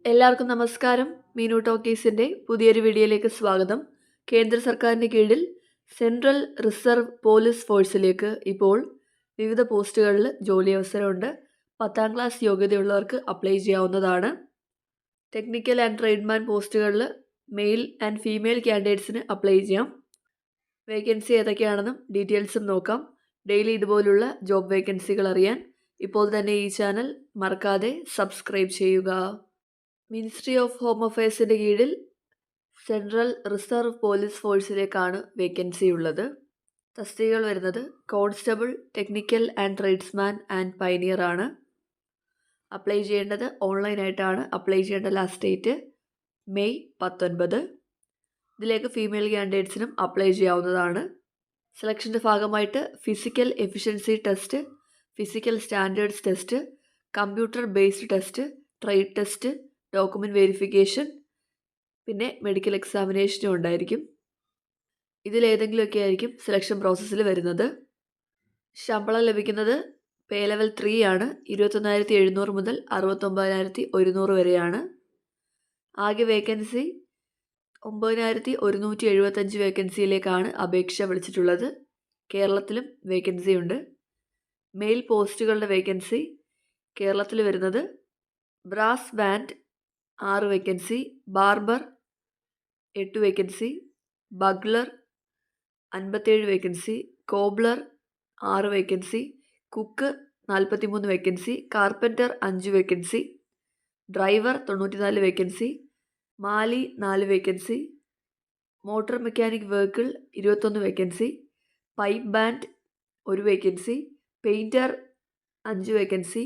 എല്ലാവർക്കും നമസ്കാരം. മീനു ടോക്കീസിൻ്റെ പുതിയൊരു വീഡിയോയിലേക്ക് സ്വാഗതം. കേന്ദ്ര സർക്കാരിൻ്റെ കീഴിൽ സെൻട്രൽ റിസർവ് പോലീസ് ഫോഴ്സിലേക്ക് ഇപ്പോൾ വിവിധ പോസ്റ്റുകളിൽ ജോലി അവസരമുണ്ട്. 10ാം ക്ലാസ് യോഗ്യതയുള്ളവർക്ക് അപ്ലൈ ചെയ്യാവുന്നതാണ്. ടെക്നിക്കൽ ആൻഡ് ട്രേഡ്മാൻ പോസ്റ്റുകളിൽ മെയിൽ ആൻഡ് ഫീമെയിൽ കാൻഡിഡേറ്റ്സിന് അപ്ലൈ ചെയ്യാം. വേക്കൻസി ഏതൊക്കെയാണെന്നും ഡീറ്റെയിൽസും നോക്കാം. ഡെയിലി ഇതുപോലുള്ള ജോബ് വേക്കൻസികൾ അറിയാൻ ഇപ്പോൾ തന്നെ ഈ ചാനൽ മറക്കാതെ സബ്സ്ക്രൈബ് ചെയ്യുക. മിനിസ്ട്രി ഓഫ് ഹോം അഫയേഴ്സിൻ്റെ കീഴിൽ സെൻട്രൽ റിസർവ് പോലീസ് ഫോഴ്സിലേക്കാണ് വേക്കൻസി ഉള്ളത്. തസ്തികകൾ വരുന്നത് constable, technical and tradesman and pioneer ആണ്. അപ്ലൈ ചെയ്യേണ്ടത് ഓൺലൈനായിട്ടാണ്. അപ്ലൈ ചെയ്യേണ്ട ലാസ്റ്റ് ഡേറ്റ് മെയ് 19. ഇതിലേക്ക് ഫീമെയിൽ കാൻഡിഡേറ്റ്സിനും അപ്ലൈ ചെയ്യാവുന്നതാണ്. സെലക്ഷൻ്റെ ഭാഗമായിട്ട് physical efficiency test, physical standards test, computer based test, trade test, document verification, പിന്നെ മെഡിക്കൽ എക്സാമിനേഷനും ഉണ്ടായിരിക്കും. ഇതിലേതെങ്കിലുമൊക്കെ ആയിരിക്കും സെലക്ഷൻ പ്രോസസ്സിൽ വരുന്നത്. ശമ്പളം ലഭിക്കുന്നത് പേ ലെവൽ 3 ആണ്. 21,700 മുതൽ 69,100 വരെയാണ്. ആകെ വേക്കൻസി 9,175 വേക്കൻസിയിലേക്കാണ് അപേക്ഷ വിളിച്ചിട്ടുള്ളത്. കേരളത്തിലും വേക്കൻസി ഉണ്ട്. മെയിൽ പോസ്റ്റുകളുടെ വേക്കൻസി കേരളത്തിൽ വരുന്നത് brass band 6 vacancy, barber 8 vacancy, bugler 57 vacancy, cobbler 6 vacancy, cook 43 vacancy, carpenter 5 vacancy, driver 94 vacancy, mali 4 vacancy, motor mechanic vehicle 21 vacancy, pipe band 1 vacancy, painter 5 vacancy,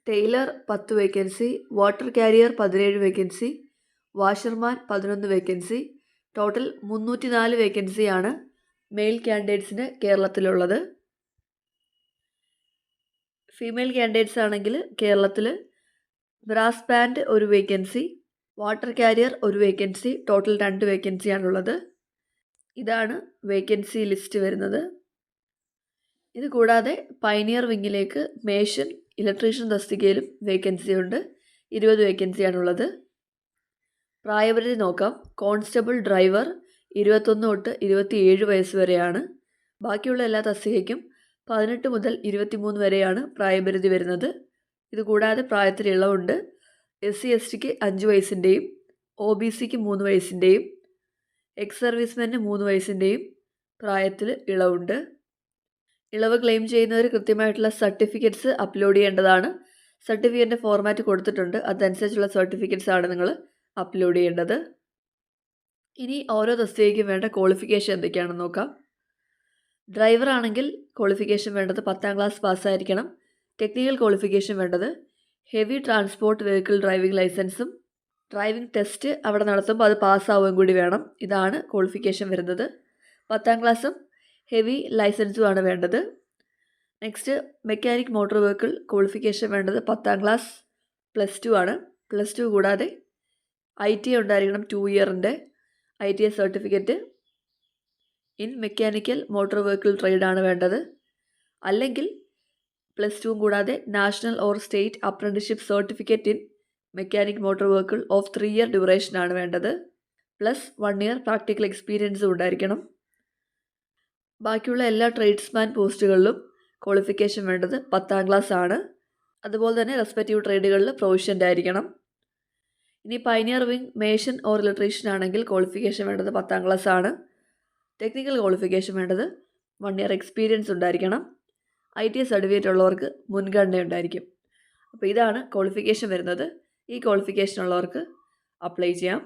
tailor 10 vacancy, water carrier 17 vacancy, washerman 11 vacancy. Total 304 വേക്കൻസിയാണ് male കാൻഡിഡേറ്റ്സിന് കേരളത്തിലുള്ളത്. Female candidates ആണെങ്കിൽ കേരളത്തിൽ brass band 1 vacancy, water carrier 1 vacancy, total 2 വേക്കൻസിയാണുള്ളത്. ഇതാണ് vacancy list വരുന്നത്. ഇത് കൂടാതെ pioneer വിങ്ങിലേക്ക് mason, electrician തസ്തികയിലും vacancy ഉണ്ട്. 20 വേക്കൻസിയാണുള്ളത്. പ്രായപരിധി നോക്കാം. കോൺസ്റ്റബിൾ, ഡ്രൈവർ 21 തൊട്ട് 27 വയസ്സ് വരെയാണ്. ബാക്കിയുള്ള എല്ലാ തസ്തികയ്ക്കും 18 മുതൽ 23 വരെയാണ് പ്രായപരിധി വരുന്നത്. ഇതുകൂടാതെ പ്രായത്തിൽ ഇളവുണ്ട്. SC STക്ക് 5 വയസ്സിൻ്റെയും OBCക്ക് 3 വയസ്സിൻ്റെയും എക്സ് സർവീസ്മെന് 3 വയസ്സിൻ്റെയും പ്രായത്തിൽ ഇളവുണ്ട്. ഇളവ് ക്ലെയിം ചെയ്യുന്നവർ കൃത്യമായിട്ടുള്ള സർട്ടിഫിക്കറ്റ്സ് അപ്ലോഡ് ചെയ്യേണ്ടതാണ്. സർട്ടിഫിക്കറ്റിൻ്റെ ഫോർമാറ്റ് കൊടുത്തിട്ടുണ്ട്. അതനുസരിച്ചുള്ള സർട്ടിഫിക്കറ്റ്സ് ആണ് നിങ്ങൾ അപ്ലോഡ് ചെയ്യേണ്ടത്. ഇനി ഓരോ തസ്തികയ്ക്കും വേണ്ട ക്വാളിഫിക്കേഷൻ എന്തൊക്കെയാണെന്ന് നോക്കാം. ഡ്രൈവർ ആണെങ്കിൽ ക്വാളിഫിക്കേഷൻ വേണ്ടത് 10ാം ക്ലാസ് പാസ്സായിരിക്കണം. ടെക്നിക്കൽ ക്വാളിഫിക്കേഷൻ വേണ്ടത് ഹെവി ട്രാൻസ്പോർട്ട് വെഹിക്കിൾ ഡ്രൈവിംഗ് ലൈസൻസും ഡ്രൈവിംഗ് ടെസ്റ്റ് അവിടെ നടത്തുമ്പോൾ അത് പാസ്സാവുകയും കൂടി വേണം. ഇതാണ് ക്വാളിഫിക്കേഷൻ വരുന്നത്. 10ാം ക്ലാസ്സും ഹെവി ലൈസൻസുമാണ് വേണ്ടത്. Next mechanic motor vehicle qualification വേണ്ടത് 10ാം ക്ലാസ് +2 ആണ്. +2 കൂടാതെ ITA ഉണ്ടായിരിക്കണം. 2 ഇയറിൻ്റെ ITA certificate in mechanical motor vehicle trade ആണ് വേണ്ടത്. അല്ലെങ്കിൽ +2 കൂടാതെ national or state apprenticeship certificate in mechanic motor vehicle of 3 year duration ആണ് വേണ്ടത്. പ്ലസ് 1 ഇയർ പ്രാക്ടിക്കൽ എക്സ്പീരിയൻസും ഉണ്ടായിരിക്കണം. ബാക്കിയുള്ള എല്ലാ ട്രേഡ്സ്മാൻ പോസ്റ്റുകളിലും ക്വാളിഫിക്കേഷൻ വേണ്ടത് 10ാം ക്ലാസ് ആണ്. അതുപോലെ തന്നെ റെസ്പെക്റ്റീവ് ട്രേഡുകളിൽ പ്രൊഫഷ്യൻ്റ് ആയിരിക്കണം. ഇനി pioneer wing, mason or electrician ആണെങ്കിൽ ക്വാളിഫിക്കേഷൻ വേണ്ടത് 10ാം ക്ലാസ് ആണ്. ടെക്നിക്കൽ ക്വാളിഫിക്കേഷൻ വേണ്ടത് 1 ഇയർ എക്സ്പീരിയൻസ് ഉണ്ടായിരിക്കണം. ITA സർട്ടിഫിക്കറ്റ് ഉള്ളവർക്ക് മുൻഗണന ഉണ്ടായിരിക്കും. അപ്പോൾ ഇതാണ് ക്വാളിഫിക്കേഷൻ വരുന്നത്. ഈ ക്വാളിഫിക്കേഷൻ ഉള്ളവർക്ക് അപ്ലൈ ചെയ്യാം.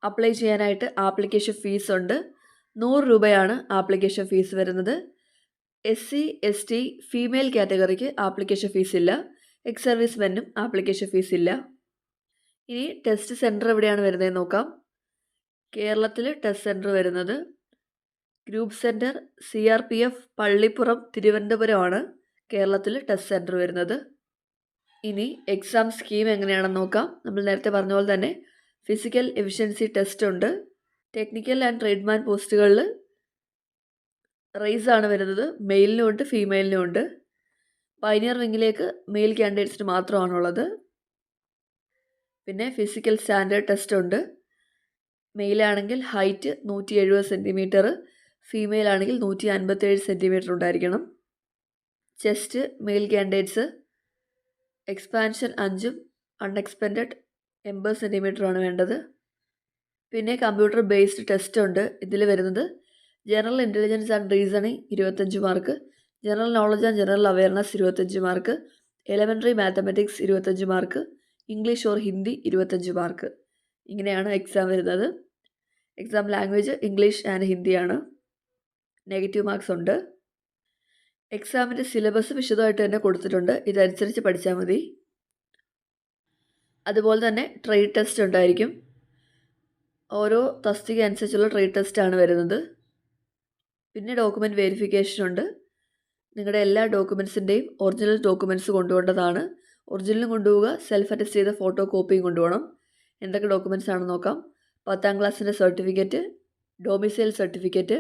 അപ്ലൈ ചെയ്യാനായിട്ട് ആപ്ലിക്കേഷൻ ഫീസ് ഉണ്ട്. 100 രൂപയാണ് ആപ്ലിക്കേഷൻ ഫീസ് വരുന്നത്. SC ST ഫീമെയിൽ കാറ്റഗറിക്ക് ആപ്ലിക്കേഷൻ ഫീസ് ഇല്ല. എക്സ് സർവീസ്മെനും ആപ്ലിക്കേഷൻ ഫീസ് ഇല്ല. ഇനി ടെസ്റ്റ് സെൻറ്റർ എവിടെയാണ് വരുന്നതെന്ന് നോക്കാം. കേരളത്തിൽ ടെസ്റ്റ് സെൻറ്റർ വരുന്നത് ഗ്രൂപ്പ് സെൻറ്റർ CRPF പള്ളിപ്പുറം തിരുവനന്തപുരമാണ് കേരളത്തിൽ ടെസ്റ്റ് സെൻറ്റർ വരുന്നത്. ഇനി എക്സാം സ്കീം എങ്ങനെയാണെന്ന് നോക്കാം. നമ്മൾ നേരത്തെ പറഞ്ഞ പോലെ തന്നെ ഫിസിക്കൽ എഫിഷ്യൻസി ടെസ്റ്റ് ഉണ്ട്. ടെക്നിക്കൽ ആൻഡ് ട്രേഡ്മാൻ പോസ്റ്റുകളിൽ റേസ് ആണ് വരുന്നത്. മെയിലിനും ഉണ്ട്, ഫീമെയിലിനും ഉണ്ട്. പൈനിയർ വിങ്ങിലേക്ക് മെയിൽ കാൻഡിഡേറ്റ്സിന് മാത്രമാണുള്ളത്. പിന്നെ ഫിസിക്കൽ സ്റ്റാൻഡേർഡ് ടെസ്റ്റ് ഉണ്ട്. മെയിലാണെങ്കിൽ ഹൈറ്റ് 170 സെൻറ്റിമീറ്റർ, ഫീമെയിൽ ആണെങ്കിൽ 157 സെൻറ്റിമീറ്റർ ഉണ്ടായിരിക്കണം. ചെസ്റ്റ് മെയിൽ കാൻഡിഡേറ്റ്സ് എക്സ്പാൻഷൻ 5ഉം അൺഎക്സ്പെൻഡഡ് 80 സെൻറ്റിമീറ്ററുമാണ് വേണ്ടത്. പിന്നെ കമ്പ്യൂട്ടർ ബേസ്ഡ് ടെസ്റ്റ് ഉണ്ട്. ഇതിൽ വരുന്നത് general intelligence and reasoning 25 mark, general knowledge and general awareness 25 mark, elementary mathematics 25 mark, English or Hindi 25 mark. ഇങ്ങനെയാണ് exam വരുന്നത്. എക്സാം ലാംഗ്വേജ് ഇംഗ്ലീഷ് ആൻഡ് ഹിന്ദിയാണ്. നെഗറ്റീവ് മാർക്സ് ഉണ്ട്. എക്സാമിൻ്റെ സിലബസ് വിശദമായിട്ട് തന്നെ കൊടുത്തിട്ടുണ്ട്. ഇതനുസരിച്ച് പഠിച്ചാൽ മതി. അതുപോലെ തന്നെ ട്രേഡ് ടെസ്റ്റ് ഉണ്ടായിരിക്കും. ഓരോ തസ്തിക അനുസരിച്ചുള്ള ട്രേഡ് ടെസ്റ്റാണ് വരുന്നത്. പിന്നെ ഡോക്യുമെൻറ്റ് വെരിഫിക്കേഷൻ ഉണ്ട്. നിങ്ങളുടെ എല്ലാ ഡോക്യുമെൻറ്റ്സിൻ്റെയും ഒറിജിനൽ ഡോക്യുമെൻറ്റ്സ് കൊണ്ടുപോകേണ്ടതാണ്. ഒറിജിനലും കൊണ്ടുപോവുക, സെൽഫ് അറ്റസ്റ്റ് ചെയ്ത ഫോട്ടോ കോപ്പിയും കൊണ്ടുപോകണം. എന്തൊക്കെ ഡോക്യുമെൻറ്റ്സ് ആണെന്ന് നോക്കാം. 10ാം ക്ലാസ്സിൻ്റെ സർട്ടിഫിക്കറ്റ്, ഡൊമിസൈൽ സർട്ടിഫിക്കറ്റ്,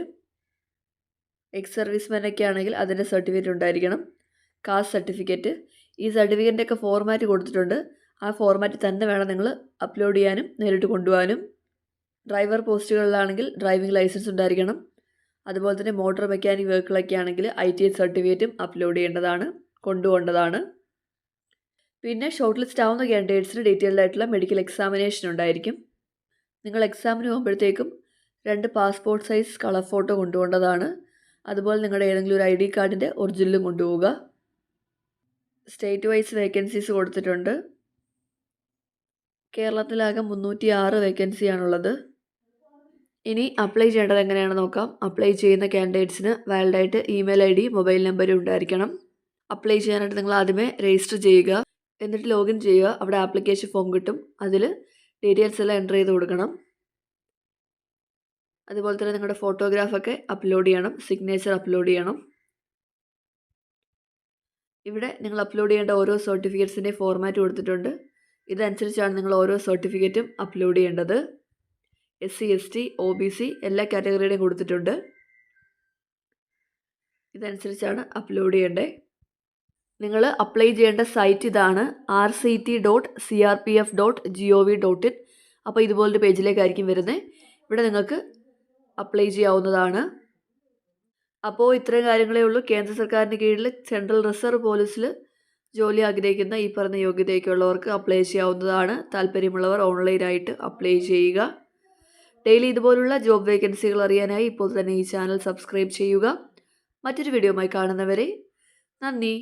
എക്സ് സർവീസ്മാനൊക്കെ ആണെങ്കിൽ അതിൻ്റെ സർട്ടിഫിക്കറ്റ് ഉണ്ടായിരിക്കണം, കാസ്റ്റ് സർട്ടിഫിക്കറ്റ്. ഈ സർട്ടിഫിക്കറ്റിൻ്റെയൊക്കെ ഫോർമാറ്റ് കൊടുത്തിട്ടുണ്ട്. ആ ഫോർമാറ്റ് തന്നെ വേണം നിങ്ങൾ അപ്ലോഡ് ചെയ്യാനും നേരിട്ട് കൊണ്ടുപോകാനും. ഡ്രൈവർ പോസ്റ്റുകളിലാണെങ്കിൽ ഡ്രൈവിംഗ് ലൈസൻസ് ഉണ്ടായിരിക്കണം. അതുപോലെ തന്നെ മോട്ടോർ മെക്കാനിക് വെഹിക്കിളൊക്കെ ആണെങ്കിൽ ITI സർട്ടിഫിക്കറ്റും അപ്ലോഡ് ചെയ്യേണ്ടതാണ്, കൊണ്ടുപോകേണ്ടതാണ്. പിന്നെ ഷോർട്ട് ലിസ്റ്റ് ആവുന്ന കാൻഡിഡേറ്റ്സിന് ഡീറ്റെയിൽഡ് ആയിട്ടുള്ള മെഡിക്കൽ എക്സാമിനേഷൻ ഉണ്ടായിരിക്കും. നിങ്ങൾ എക്സാമിന് പോകുമ്പോഴത്തേക്കും 2 പാസ്പോർട്ട് സൈസ് കളർ ഫോട്ടോ കൊണ്ടുപോകേണ്ടതാണ്. അതുപോലെ നിങ്ങളുടെ ഏതെങ്കിലും ഒരു ID കാർഡിൻ്റെ ഒറിജിനലും കൊണ്ടുപോവുക. സ്റ്റേറ്റ് വൈസ് വേക്കൻസീസ് കൊടുത്തിട്ടുണ്ട്. കേരളത്തിലാകെ 306 വേക്കൻസിയാണുള്ളത്. ഇനി അപ്ലൈ ചെയ്യേണ്ടത് എങ്ങനെയാണെന്ന് നോക്കാം. അപ്ലൈ ചെയ്യുന്ന കാൻഡിഡേറ്റ്സിന് വാലിഡായിട്ട് ഇമെയിൽ ID, മൊബൈൽ നമ്പരും ഉണ്ടായിരിക്കണം. അപ്ലൈ ചെയ്യാനായിട്ട് നിങ്ങൾ ആദ്യമേ രജിസ്റ്റർ ചെയ്യുക, എന്നിട്ട് ലോഗിൻ ചെയ്യുക. അവിടെ ആപ്ലിക്കേഷൻ ഫോം കിട്ടും. അതിൽ ഡീറ്റെയിൽസ് എല്ലാം എൻ്റർ ചെയ്ത് കൊടുക്കണം. അതുപോലെ തന്നെ നിങ്ങളുടെ ഫോട്ടോഗ്രാഫൊക്കെ അപ്ലോഡ് ചെയ്യണം, സിഗ്നേച്ചർ അപ്ലോഡ് ചെയ്യണം. ഇവിടെ നിങ്ങൾ അപ്ലോഡ് ചെയ്യേണ്ട ഓരോ സർട്ടിഫിക്കറ്റ്സിൻ്റെ ഫോർമാറ്റ് കൊടുത്തിട്ടുണ്ട്. ഇതനുസരിച്ചാണ് നിങ്ങൾ ഓരോ സർട്ടിഫിക്കറ്റും അപ്ലോഡ് ചെയ്യേണ്ടത്. SC, ST, OBC എല്ലാ കാറ്റഗറിയുടെയും കൊടുത്തിട്ടുണ്ട്. ഇതനുസരിച്ചാണ് അപ്ലോഡ് ചെയ്യേണ്ടത്. നിങ്ങൾ അപ്ലൈ ചെയ്യേണ്ട സൈറ്റ് ഇതാണ്, rct.crpf.gov.in. അപ്പോൾ ഇതുപോലൊരു പേജിലേക്കായിരിക്കും വരുന്നത്. ഇവിടെ നിങ്ങൾക്ക് അപ്ലൈ ചെയ്യാവുന്നതാണ്. അപ്പോൾ ഇത്രയും കാര്യങ്ങളേ ഉള്ളൂ. കേന്ദ്ര സർക്കാരിന് കീഴിൽ സെൻട്രൽ റിസർവ് പോലീസിൽ ജോലി ആഗ്രഹിക്കുന്ന ഈ പറഞ്ഞ യോഗ്യതയ്ക്കുള്ളവർക്ക് അപ്ലൈ ചെയ്യാവുന്നതാണ്. താല്പര്യമുള്ളവർ ഓൺലൈനായിട്ട് അപ്ലൈ ചെയ്യുക. ഡെയിലി ഇതുപോലുള്ള ജോബ് വേക്കൻസികൾ അറിയാനായി ഇപ്പോൾ തന്നെ ഈ ചാനൽ സബ്സ്ക്രൈബ് ചെയ്യുക. മറ്റൊരു വീഡിയോയുമായി കാണുന്നവരെ നന്ദി.